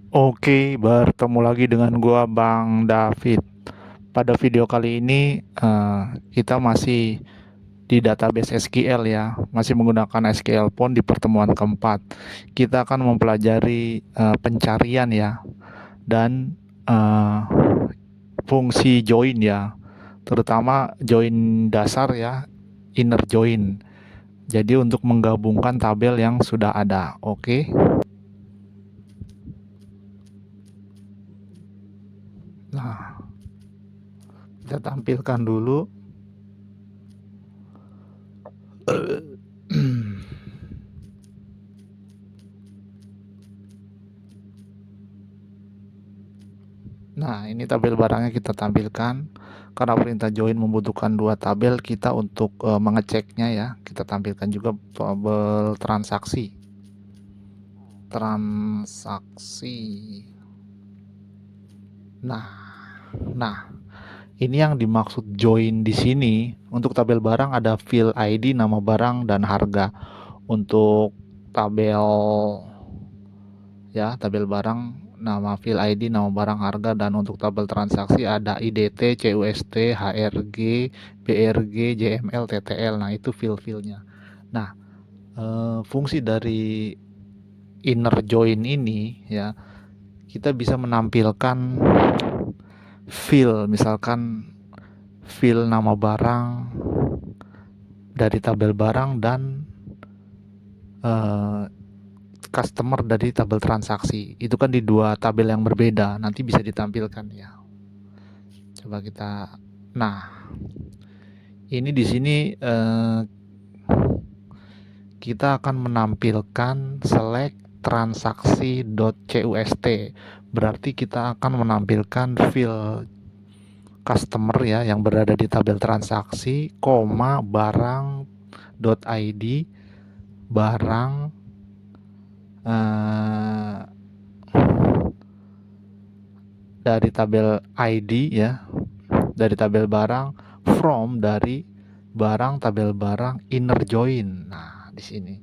Oke, bertemu lagi dengan gua Bang David. Pada video kali ini kita masih di database SQL ya, masih menggunakan SQL Pond di pertemuan keempat. Kita akan mempelajari pencarian ya dan eh, fungsi join ya, terutama join dasar ya, inner join. Jadi untuk menggabungkan tabel yang sudah ada. Oke. Nah, kita tampilkan dulu. Nah, ini tabel barangnya kita tampilkan. Karena perintah join membutuhkan dua tabel kita untuk mengeceknya ya. Kita tampilkan juga tabel transaksi. Transaksi. Nah, nah, ini yang dimaksud join di sini. Untuk tabel barang ada field ID, nama barang dan harga. Untuk tabel ya, tabel barang, nama file ID, nama barang, harga, dan untuk tabel transaksi ada IDT, CUST, HRG, BRG, JML, TTL. Nah, itu file-filenya. Nah, fungsi dari inner join ini ya, kita bisa menampilkan file, misalkan file nama barang dari tabel barang dan eh, customer dari tabel transaksi. Itu kan di dua tabel yang berbeda, nanti bisa ditampilkan ya. Coba kita, nah ini di sini kita akan menampilkan select transaksi.cust. Berarti kita akan menampilkan field customer ya yang berada di tabel transaksi, koma barang.id, barang eh, dari tabel ID ya, dari tabel barang, from dari barang, tabel barang, inner join. Nah, di sini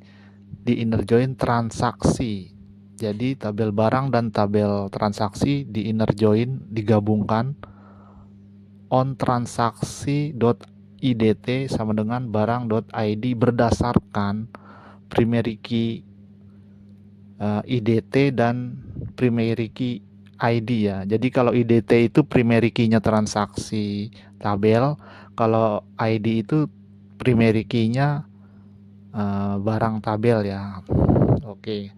di inner join transaksi. Jadi tabel barang dan tabel transaksi di inner join digabungkan on transaksi.idt sama dengan barang.id berdasarkan primary key IDT dan primary key ID ya. Jadi kalau IDT itu primary key-nya transaksi tabel, kalau ID itu primary key-nya barang tabel ya. Oke.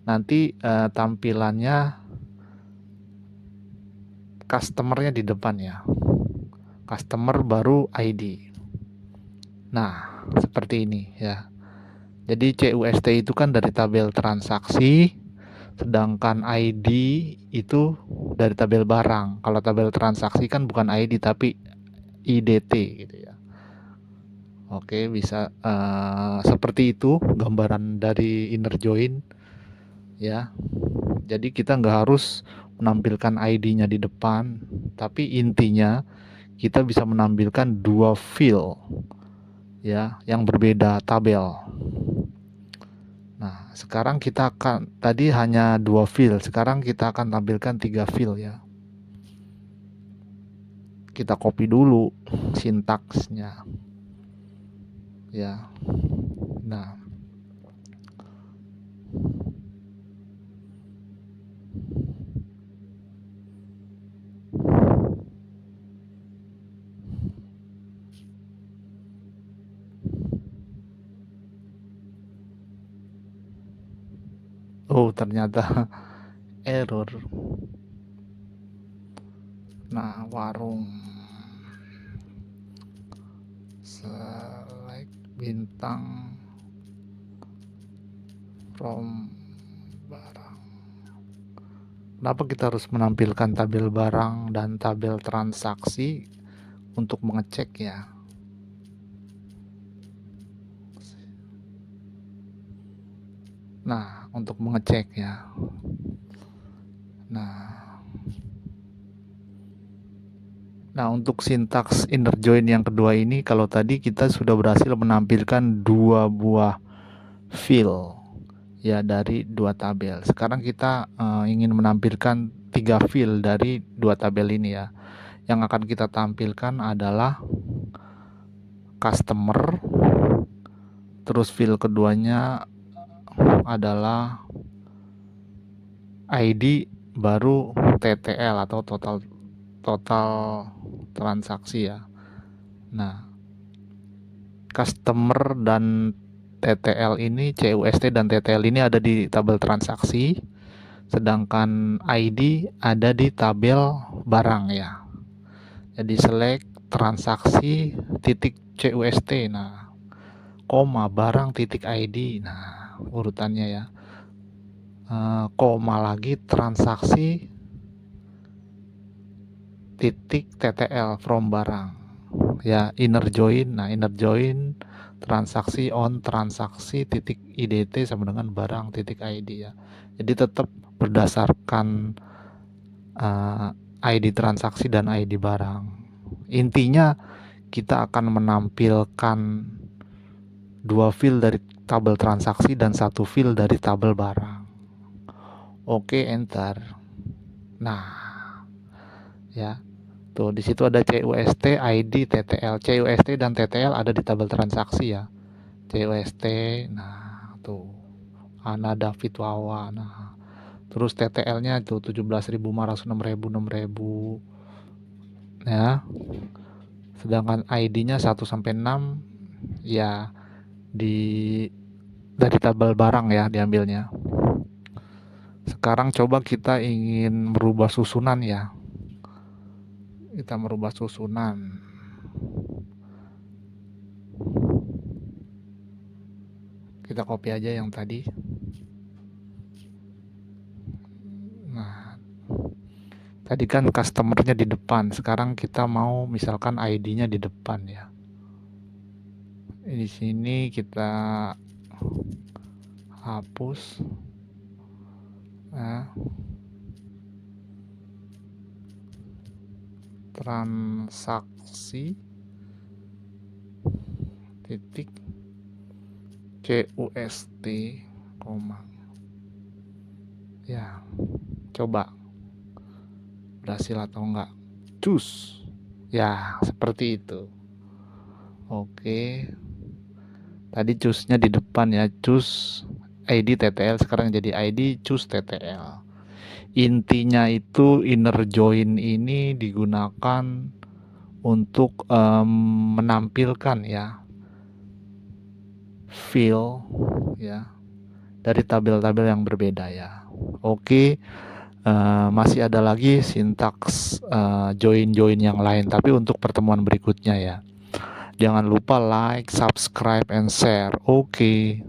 Nanti tampilannya customer-nya di depan ya. Customer baru ID. Nah, seperti ini ya. Jadi CUST itu kan dari tabel transaksi, sedangkan ID itu dari tabel barang. Kalau tabel transaksi kan bukan ID tapi IDT gitu ya. Oke, bisa seperti itu gambaran dari inner join ya. Jadi kita nggak harus menampilkan ID-nya di depan, tapi intinya kita bisa menampilkan dua field ya yang berbeda tabel. Nah, sekarang kita akan, tadi hanya dua field, sekarang kita akan tampilkan tiga field ya. Kita copy dulu sintaksnya ya. Nah, oh ternyata error. Nah, warung select bintang from barang. Kenapa kita harus menampilkan tabel barang dan tabel transaksi untuk mengecek ya? Nah, untuk mengecek ya. Nah, untuk sintaks inner join yang kedua ini, kalau tadi kita sudah berhasil menampilkan dua buah field ya dari dua tabel. Sekarang kita ingin menampilkan 3 field dari dua tabel ini ya. Yang akan kita tampilkan adalah customer, terus field keduanya adalah ID, baru TTL atau total transaksi ya. Nah, customer dan TTL ini, CUST dan TTL ini ada di tabel transaksi, sedangkan ID ada di tabel barang ya. Jadi select transaksi titik CUST, nah koma barang titik ID, nah urutannya ya. Koma lagi transaksi titik TTL from barang ya, inner join. Nah, inner join transaksi on transaksi titik IDT sama dengan barang titik ID ya. Jadi tetap berdasarkan ID transaksi dan ID barang. Intinya kita akan menampilkan dua field dari tabel transaksi dan satu field dari tabel barang. Oke, enter. Nah, ya. Tuh, di situ ada CUST, ID, TTL. CUST dan TTL ada di tabel transaksi ya. CUST, nah tuh. Ana David Wawa. Nah, terus TTL-nya tuh 17.500, 6.000 ya. Sedangkan ID-nya 1 sampai 6 ya dari tabel barang ya diambilnya. Sekarang coba kita ingin merubah susunan ya. Kita merubah susunan. Kita copy aja yang tadi. Nah, tadi kan customernya di depan, sekarang kita mau misalkan ID-nya di depan ya. Di sini kita hapus. Nah, transaksi titik CUST, koma. Ya, coba berhasil atau enggak. Cus. Ya, seperti itu. Oke. Tadi cusnya di depan ya, cus ID TTL, sekarang jadi ID cus TTL. Intinya itu inner join ini digunakan untuk menampilkan ya field ya dari tabel-tabel yang berbeda ya. Oke, masih ada lagi sintaks join yang lain, tapi untuk pertemuan berikutnya ya. Jangan lupa like, subscribe, and share. Oke.